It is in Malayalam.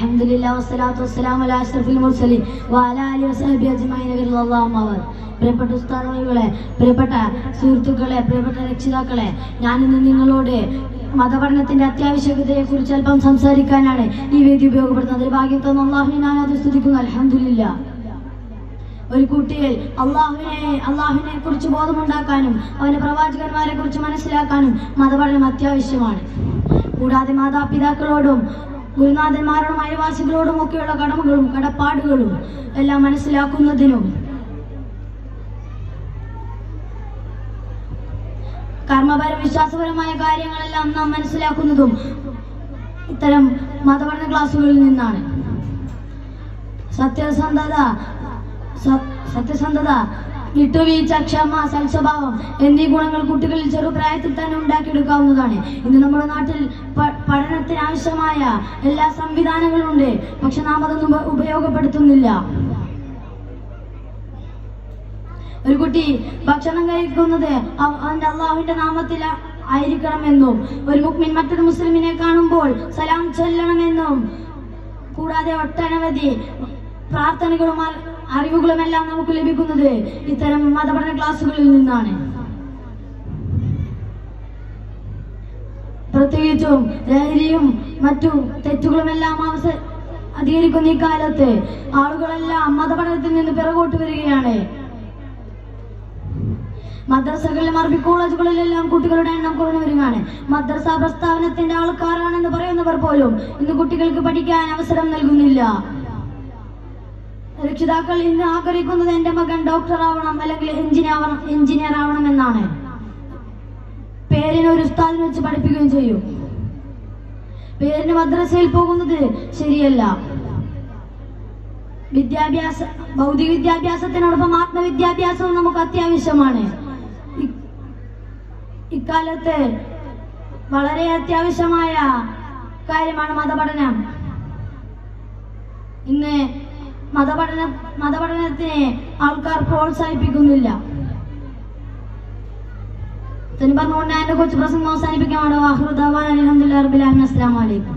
അൽഹംദുലില്ലാഹി വസ്സലാത്തു വസ്സലാമു അലാ അഷ്റഫിൽ മുർസലീൻ വഅലാ ആലിഹി വസഹ്ബിഹി അജ്മഈൻ റളിയല്ലാഹു അൻഹു. പ്രിയപ്പെട്ട ഉസ്താദുകളെ, പ്രിയപ്പെട്ട സുഹൃത്തുക്കളെ, പ്രിയപ്പെട്ട രക്ഷിതാക്കളെ, ഞാനിന്ന് നിങ്ങളോട് മതപഠനത്തിന്റെ അത്യാവശ്യകതയെ കുറിച്ച് അല്പം സംസാരിക്കാനാണ് ഈ വേദി ഉപയോഗപ്പെടുത്തുന്നത്. ഭാഗ്യം തന്ന അല്ലാഹുവിനെ ഞാൻ അത് സ്തുതിക്കുന്നു. അൽഹംദുലില്ലാഹ്. ഒരു കുട്ടിയെ അള്ളാഹുവിനെ കുറിച്ച് ബോധമുണ്ടാക്കാനും അവന്റെ പ്രവാചകന്മാരെ കുറിച്ച് മനസ്സിലാക്കാനും മതപഠനം അത്യാവശ്യമാണ്. കൂടാതെ മാതാപിതാക്കളോടും ഗുരുനാഥന്മാരോടും അയൽവാസികളോടും ഒക്കെയുള്ള കടമകളും കടപ്പാടുകളും എല്ലാം മനസ്സിലാക്കുന്നതിനും കർമ്മപരം വിശ്വാസപരമായ കാര്യങ്ങളെല്ലാം നാം മനസ്സിലാക്കുന്നതും ഇത്തരം മതപഠന ക്ലാസ്സുകളിൽ നിന്നാണ്. സത്യസന്ധത, വിട്ടുവീഴ്ച, ക്ഷമ, സൽസ്വഭാവം എന്നീ ഗുണങ്ങൾ കുട്ടികളിൽ ചെറുപ്രായത്തിൽ തന്നെ ഉണ്ടാക്കിയെടുക്കാവുന്നതാണ്. ഇന്ന് നമ്മുടെ നാട്ടിൽ പഠനത്തിന് ആവശ്യമായ എല്ലാ സംവിധാനങ്ങളും ഉണ്ട്. പക്ഷെ നാം അതൊന്നും ഉപയോഗപ്പെടുത്തുന്നില്ല. ഒരു കുട്ടി ഭക്ഷണം കഴിക്കുന്നത് അവന്റെ അള്ളാഹുവിന്റെ നാമത്തിൽ ആയിരിക്കണമെന്നും ഒരു മുഅ്മിൻ മറ്റൊരു മുസ്ലിമിനെ കാണുമ്പോൾ സലാം ചൊല്ലണമെന്നും കൂടാതെ ഒട്ടനവധി പ്രാർത്ഥനകളും അറിവുകളുമെല്ലാം നമുക്ക് ലഭിക്കുന്നത് ഇത്തരം മതപഠന ക്ലാസ്സുകളിൽ നിന്നാണ്. പ്രത്യേകിച്ചും ലഹരിയും മറ്റു തെറ്റുകളുമെല്ലാം അധികരിക്കുന്ന ഈ കാലത്ത് ആളുകളെല്ലാം മതപഠനത്തിൽ നിന്ന് പിറകോട്ട് വരികയാണ്. മദ്രസകളിലും അറബി കോളേജുകളിലെല്ലാം കുട്ടികളുടെ എണ്ണം കുറഞ്ഞു വരികയാണ്. മദ്രസ പ്രസ്ഥാനത്തിന്റെ ആൾക്കാരാണെന്ന് പറയുന്നവർ പോലും ഇന്ന് കുട്ടികൾക്ക് പഠിക്കാൻ അവസരം നൽകുന്നില്ല. രക്ഷിതാക്കൾ ഇന്ന് ആഗ്രഹിക്കുന്നത് എന്റെ മകൻ ഡോക്ടർ ആവണം അല്ലെങ്കിൽ എഞ്ചിനീയർ ആവണം എന്നാണ്. പേരിന് ഒരു ഉസ്താദിനെ വെച്ച് പഠിപ്പിക്കുകയും ചെയ്യും. പേരിന് മദ്രസയിൽ പോകുന്നത് ശരിയല്ല. ഭൗതിക വിദ്യാഭ്യാസത്തിനോടൊപ്പം ആത്മവിദ്യാഭ്യാസവും നമുക്ക് അത്യാവശ്യമാണ്. ഇക്കാലത്ത് വളരെ അത്യാവശ്യമായ കാര്യമാണ് മതപഠനം. ഇന്ന് മതപഠനത്തിനെ ആൾക്കാർ പ്രോത്സാഹിപ്പിക്കുന്നില്ല. പറഞ്ഞുകൊണ്ട് എന്റെ കൊച്ചു പ്രസംഗം അവസാനിപ്പിക്കാമാണ്. അസ്സലാമു അലൈക്കും.